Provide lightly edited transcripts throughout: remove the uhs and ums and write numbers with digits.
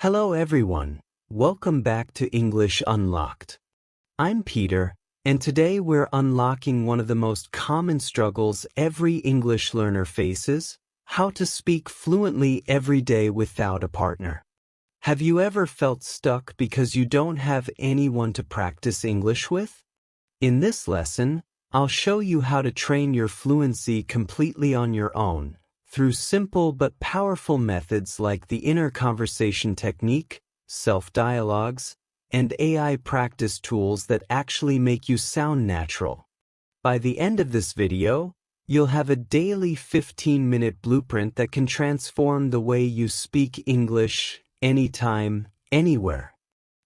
Hello everyone, welcome back to English Unlocked. I'm Peter, and today we're unlocking one of the most common struggles every English learner faces: how to speak fluently every day without a partner. Have you ever felt stuck because you don't have anyone to practice English with? In this lesson, I'll show you how to train your fluency completely on your own, through simple but powerful methods like the inner conversation technique, self-dialogues, and AI practice tools that actually make you sound natural. By the end of this video, you'll have a daily 15-minute blueprint that can transform the way you speak English anytime, anywhere.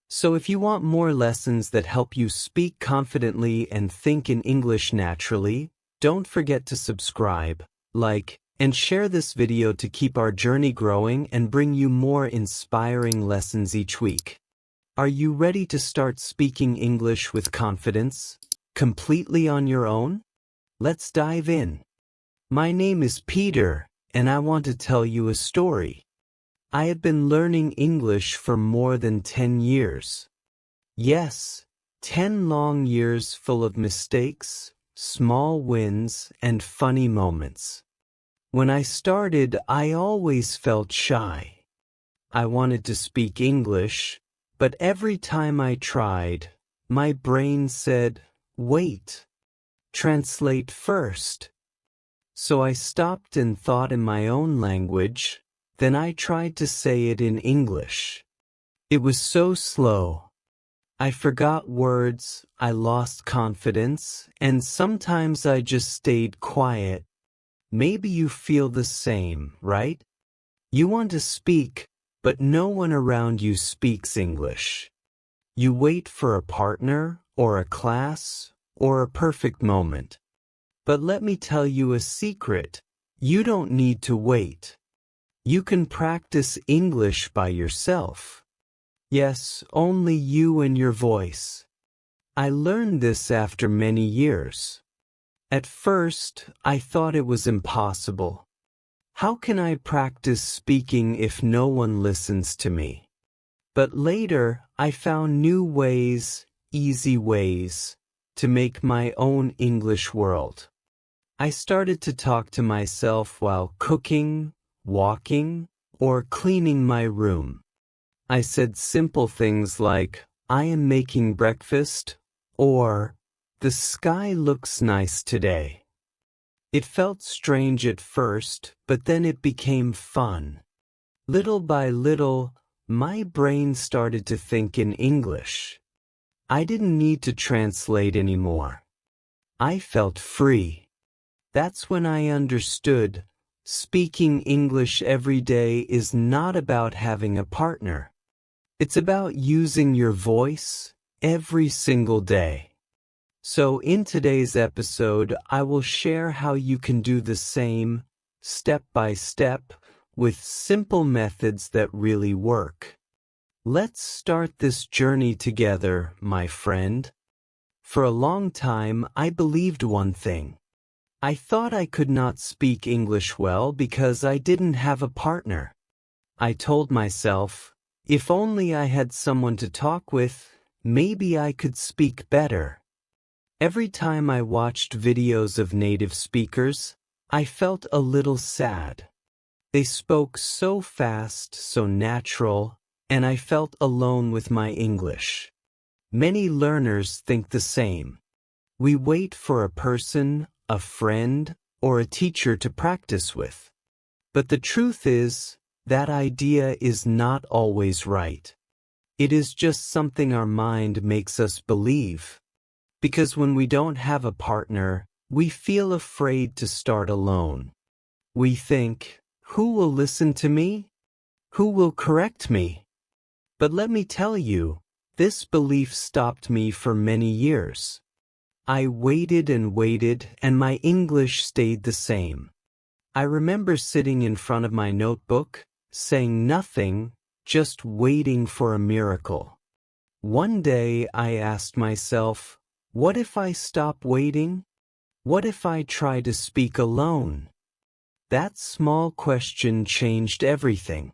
So if you want more lessons that help you speak confidently and think in English naturally, don't forget to subscribe, like, and share this video to keep our journey growing and bring you more inspiring lessons each week. Are you ready to start speaking English with confidence, completely on your own? Let's dive in. My name is Peter, and I want to tell you a story. I have been learning English for more than 10 years. Yes, 10 long years full of mistakes, small wins, and funny moments. When I started, I always felt shy. I wanted to speak English, but every time I tried, my brain said, "Wait, translate first." So I stopped and thought in my own language, then I tried to say it in English. It was so slow. I forgot words, I lost confidence, and sometimes I just stayed quiet. Maybe you feel the same, right? You want to speak, but no one around you speaks English. You wait for a partner, or a class, or a perfect moment. But let me tell you a secret. You don't need to wait. You can practice English by yourself. Yes, only you and your voice. I learned this after many years. At first, I thought it was impossible. How can I practice speaking if no one listens to me? But later, I found new ways, easy ways, to make my own English world. I started to talk to myself while cooking, walking, or cleaning my room. I said simple things like, "I am making breakfast," or "The sky looks nice today." It felt strange at first, but then it became fun. Little by little, my brain started to think in English. I didn't need to translate anymore. I felt free. That's when I understood speaking English every day is not about having a partner. It's about using your voice every single day. So in today's episode, I will share how you can do the same, step by step, with simple methods that really work. Let's start this journey together, my friend. For a long time, I believed one thing. I thought I could not speak English well because I didn't have a partner. I told myself, if only I had someone to talk with, maybe I could speak better. Every time I watched videos of native speakers, I felt a little sad. They spoke so fast, so natural, and I felt alone with my English. Many learners think the same. We wait for a person, a friend, or a teacher to practice with. But the truth is, that idea is not always right. It is just something our mind makes us believe. Because when we don't have a partner, we feel afraid to start alone. We think, who will listen to me? Who will correct me? But let me tell you, this belief stopped me for many years. I waited and waited, and my English stayed the same. I remember sitting in front of my notebook, saying nothing, just waiting for a miracle. One day I asked myself, what if I stop waiting? What if I try to speak alone? That small question changed everything.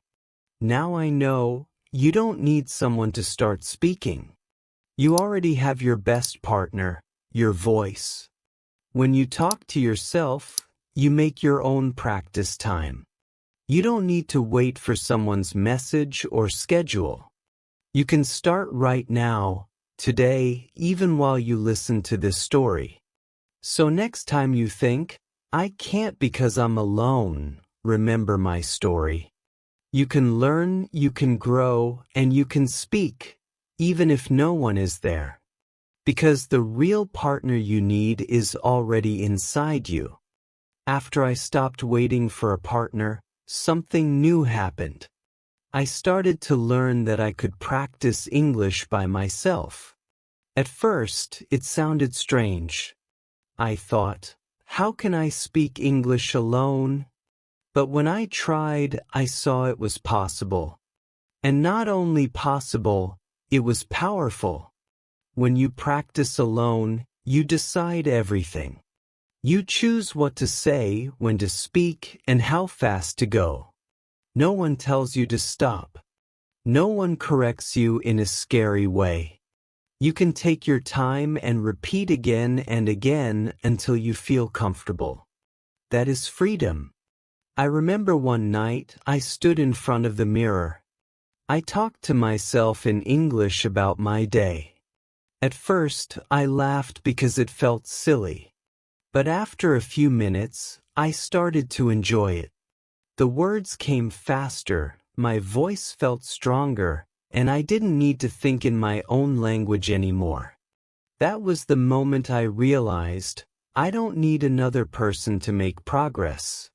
Now I know you don't need someone to start speaking. You already have your best partner, your voice. When you talk to yourself, you make your own practice time. You don't need to wait for someone's message or schedule. You can start right now, today, even while you listen to this story. So next time you think, I can't because I'm alone, remember my story. You can learn, you can grow, and you can speak, even if no one is there. Because the real partner you need is already inside you. After I stopped waiting for a partner, something new happened. I started to learn that I could practice English by myself. At first, it sounded strange. I thought, how can I speak English alone? But when I tried, I saw it was possible. And not only possible, it was powerful. When you practice alone, you decide everything. You choose what to say, when to speak, and how fast to go. No one tells you to stop. No one corrects you in a scary way. You can take your time and repeat again and again until you feel comfortable. That is freedom. I remember one night I stood in front of the mirror. I talked to myself in English about my day. At first, I laughed because it felt silly. But after a few minutes, I started to enjoy it. The words came faster, my voice felt stronger, and I didn't need to think in my own language anymore. That was the moment I realized, I don't need another person to make progress.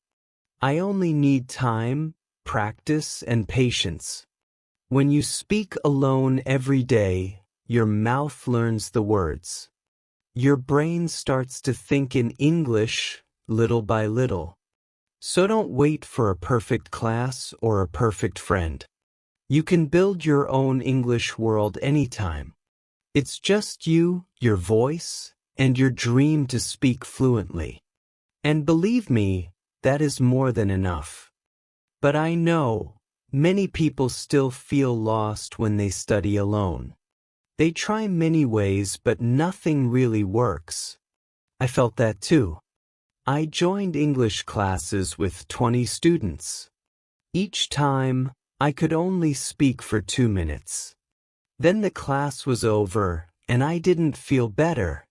I only need time, practice, and patience. When you speak alone every day, your mouth learns the words. Your brain starts to think in English, little by little. So don't wait for a perfect class or a perfect friend. You can build your own English world anytime. It's just you, your voice, and your dream to speak fluently. And believe me, that is more than enough. But I know, many people still feel lost when they study alone. They try many ways, but nothing really works. I felt that too. I joined English classes with 20 students. Each time, I could only speak for 2 minutes. Then the class was over, and I didn't feel better.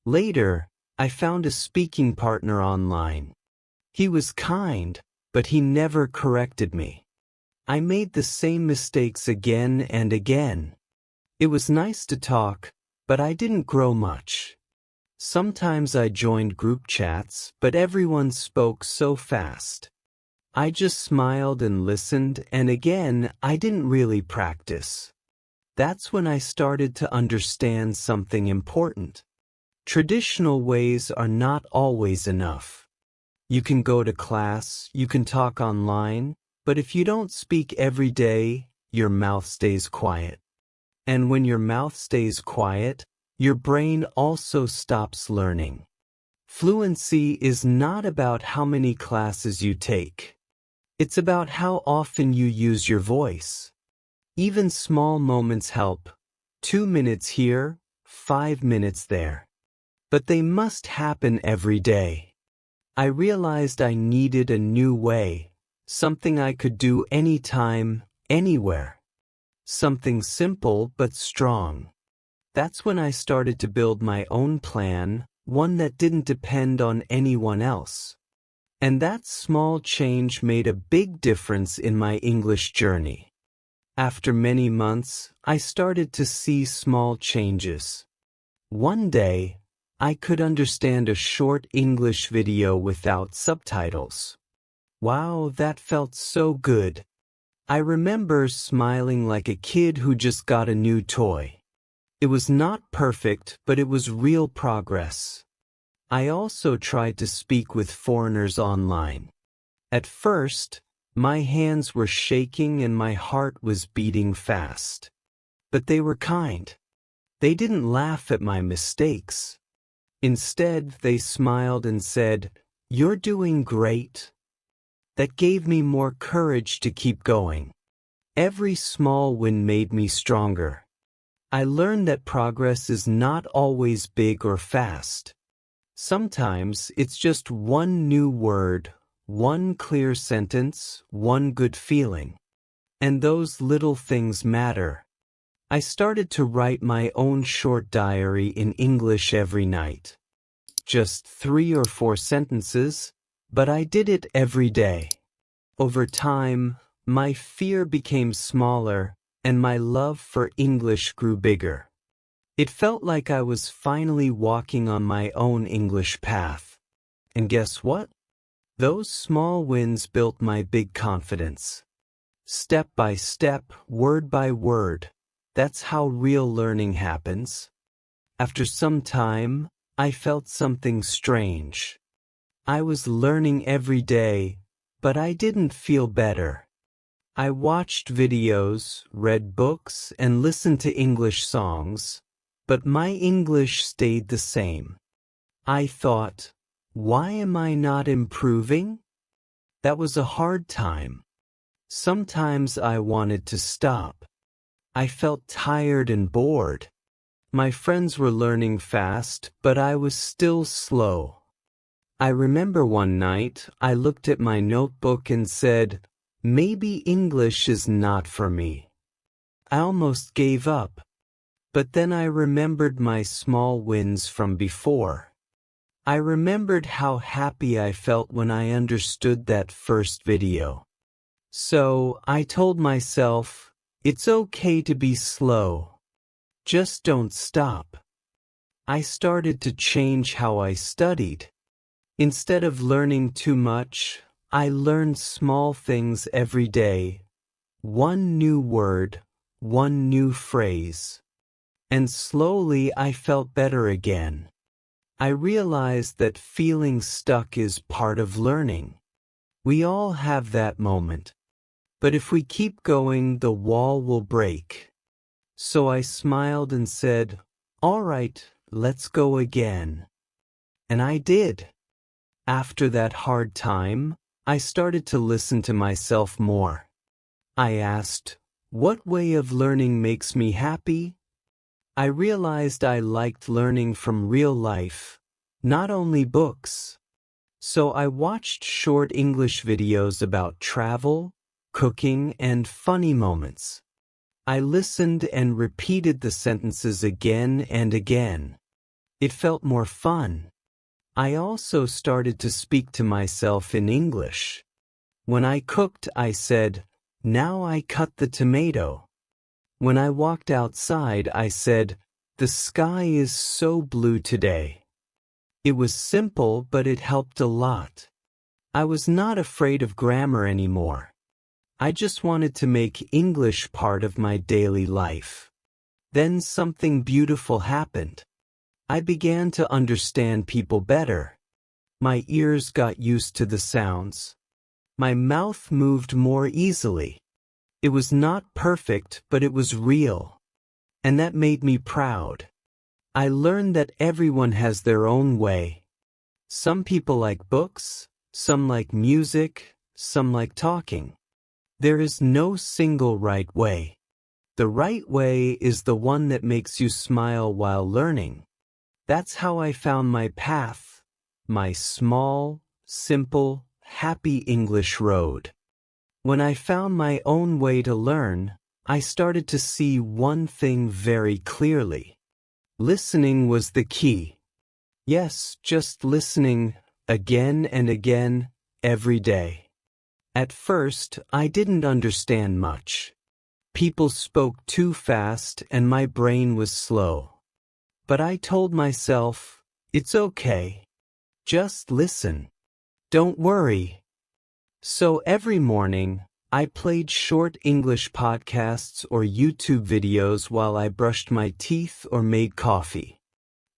Later, I found a speaking partner online. He was kind, but he never corrected me. I made the same mistakes again and again. It was nice to talk, but I didn't grow much. Sometimes I joined group chats, but everyone spoke so fast. I just smiled and listened, and again, I didn't really practice. That's when I started to understand something important. Traditional ways are not always enough. You can go to class, you can talk online, but if you don't speak every day, your mouth stays quiet. And when your mouth stays quiet, your brain also stops learning. Fluency is not about how many classes you take. It's about how often you use your voice. Even small moments help. 2 minutes here, 5 minutes there. But they must happen every day. I realized I needed a new way, something I could do anytime, anywhere. Something simple but strong. That's when I started to build my own plan, one that didn't depend on anyone else. And that small change made a big difference in my English journey. After many months, I started to see small changes. One day, I could understand a short English video without subtitles. Wow, that felt so good. I remember smiling like a kid who just got a new toy. It was not perfect, but it was real progress. I also tried to speak with foreigners online. At first, my hands were shaking and my heart was beating fast. But they were kind. They didn't laugh at my mistakes. Instead, they smiled and said, "You're doing great." That gave me more courage to keep going. Every small win made me stronger. I learned that progress is not always big or fast. Sometimes it's just one new word, one clear sentence, one good feeling. And those little things matter. I started to write my own short diary in English every night. Just 3 or 4 sentences, but I did it every day. Over time, my fear became smaller, and my love for English grew bigger. It felt like I was finally walking on my own English path. And guess what? Those small wins built my big confidence. Step by step, word by word, that's how real learning happens. After some time, I felt something strange. I was learning every day, but I didn't feel better. I watched videos, read books, and listened to English songs, but my English stayed the same. I thought, why am I not improving? That was a hard time. Sometimes I wanted to stop. I felt tired and bored. My friends were learning fast, but I was still slow. I remember one night I looked at my notebook and said, maybe English is not for me. I almost gave up. But then I remembered my small wins from before. I remembered how happy I felt when I understood that first video. So I told myself, it's okay to be slow. Just don't stop. I started to change how I studied. Instead of learning too much, I learned small things every day. One new word, one new phrase. And slowly I felt better again. I realized that feeling stuck is part of learning. We all have that moment. But if we keep going, the wall will break. So I smiled and said, all right, let's go again. And I did. After that hard time, I started to listen to myself more. I asked, what way of learning makes me happy? I realized I liked learning from real life, not only books. So I watched short English videos about travel, cooking, and funny moments. I listened and repeated the sentences again and again. It felt more fun. I also started to speak to myself in English. When I cooked, I said, now I cut the tomato. When I walked outside, I said, the sky is so blue today. It was simple, but it helped a lot. I was not afraid of grammar anymore. I just wanted to make English part of my daily life. Then something beautiful happened. I began to understand people better. My ears got used to the sounds. My mouth moved more easily. It was not perfect, but it was real. And that made me proud. I learned that everyone has their own way. Some people like books, some like music, some like talking. There is no single right way. The right way is the one that makes you smile while learning. That's how I found my path, my small, simple, happy English road. When I found my own way to learn, I started to see one thing very clearly. Listening was the key. Yes, just listening, again and again, every day. At first, I didn't understand much. People spoke too fast and my brain was slow. But I told myself, it's okay. Just listen. Don't worry. So every morning, I played short English podcasts or YouTube videos while I brushed my teeth or made coffee.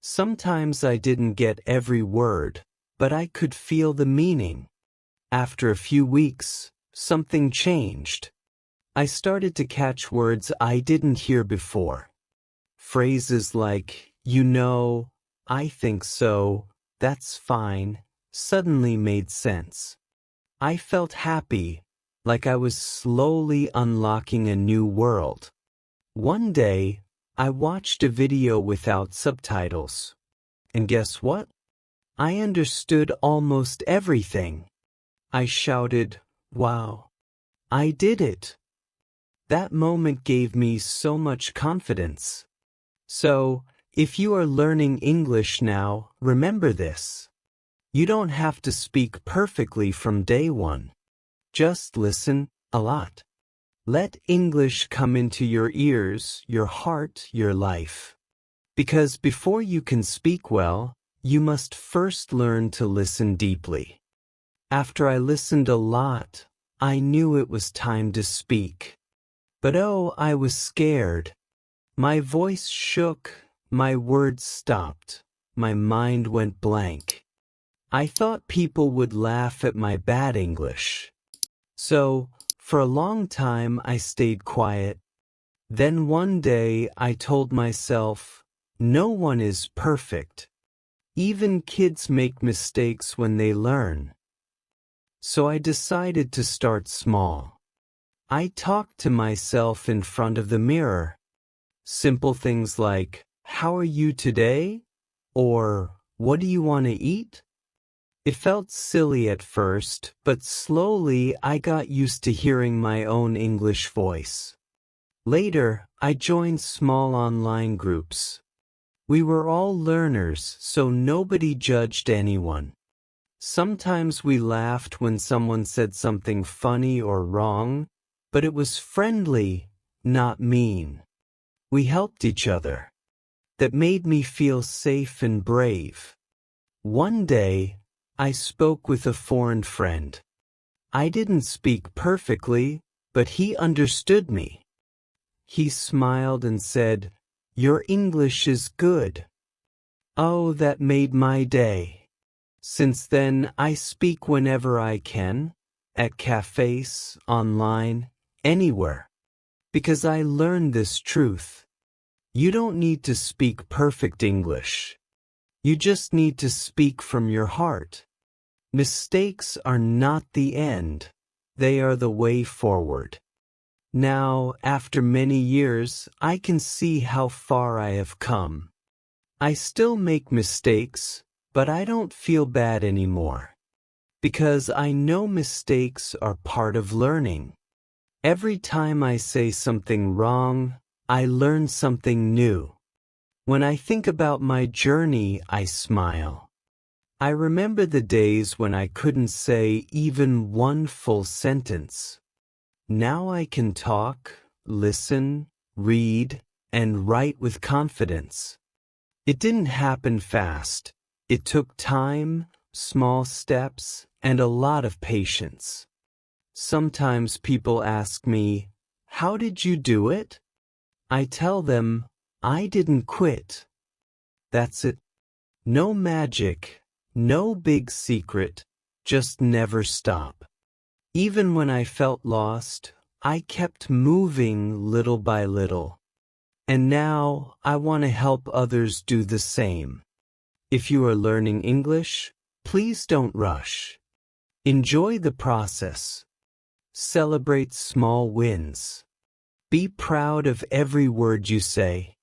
Sometimes I didn't get every word, but I could feel the meaning. After a few weeks, something changed. I started to catch words I didn't hear before. Phrases like, you know, I think so, that's fine, suddenly made sense. I felt happy, like I was slowly unlocking a new world. One day, I watched a video without subtitles. And guess what? I understood almost everything. I shouted, "Wow! I did it!" That moment gave me so much confidence. So, if you are learning English now, remember this. You don't have to speak perfectly from day one. Just listen a lot. Let English come into your ears, your heart, your life. Because before you can speak well, you must first learn to listen deeply. After I listened a lot, I knew it was time to speak. But oh, I was scared. My voice shook, my words stopped, my mind went blank. I thought people would laugh at my bad English. So, for a long time I stayed quiet. Then one day I told myself, no one is perfect. Even kids make mistakes when they learn. So I decided to start small. I talked to myself in front of the mirror. Simple things like, "How are you today?" or "What do you want to eat?" It felt silly at first, but slowly I got used to hearing my own English voice. Later, I joined small online groups. We were all learners, so nobody judged anyone. Sometimes we laughed when someone said something funny or wrong, but it was friendly, not mean. We helped each other. That made me feel safe and brave. One day, I spoke with a foreign friend. I didn't speak perfectly, but he understood me. He smiled and said, "Your English is good." Oh, that made my day. Since then, I speak whenever I can, at cafes, online, anywhere. Because I learned this truth. You don't need to speak perfect English. You just need to speak from your heart. Mistakes are not the end. They are the way forward. Now, after many years, I can see how far I have come. I still make mistakes, but I don't feel bad anymore. Because I know mistakes are part of learning. Every time I say something wrong, I learn something new. When I think about my journey, I smile. I remember the days when I couldn't say even one full sentence. Now I can talk, listen, read, and write with confidence. It didn't happen fast. It took time, small steps, and a lot of patience. Sometimes people ask me, "How did you do it?" I tell them, "I didn't quit." That's it. No magic, no big secret, just never stop. Even when I felt lost, I kept moving little by little. And now I want to help others do the same. If you are learning English, please don't rush. Enjoy the process. Celebrate small wins. Be proud of every word you say.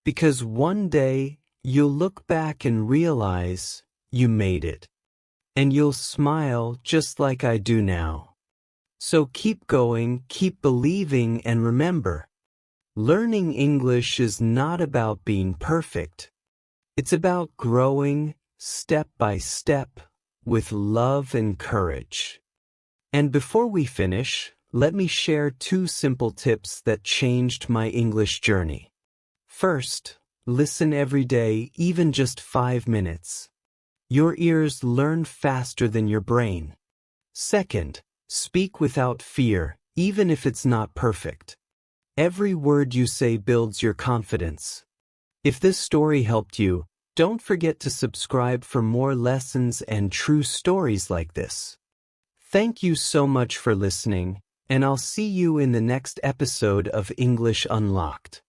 Because one day, you'll look back and realize you made it. And you'll smile just like I do now. So keep going, keep believing, and remember, learning English is not about being perfect. It's about growing step by step with love and courage. And before we finish, let me share 2 simple tips that changed my English journey. First, listen every day, even just 5 minutes. Your ears learn faster than your brain. Second, speak without fear, even if it's not perfect. Every word you say builds your confidence. If this story helped you, don't forget to subscribe for more lessons and true stories like this. Thank you so much for listening, and I'll see you in the next episode of English Unlocked.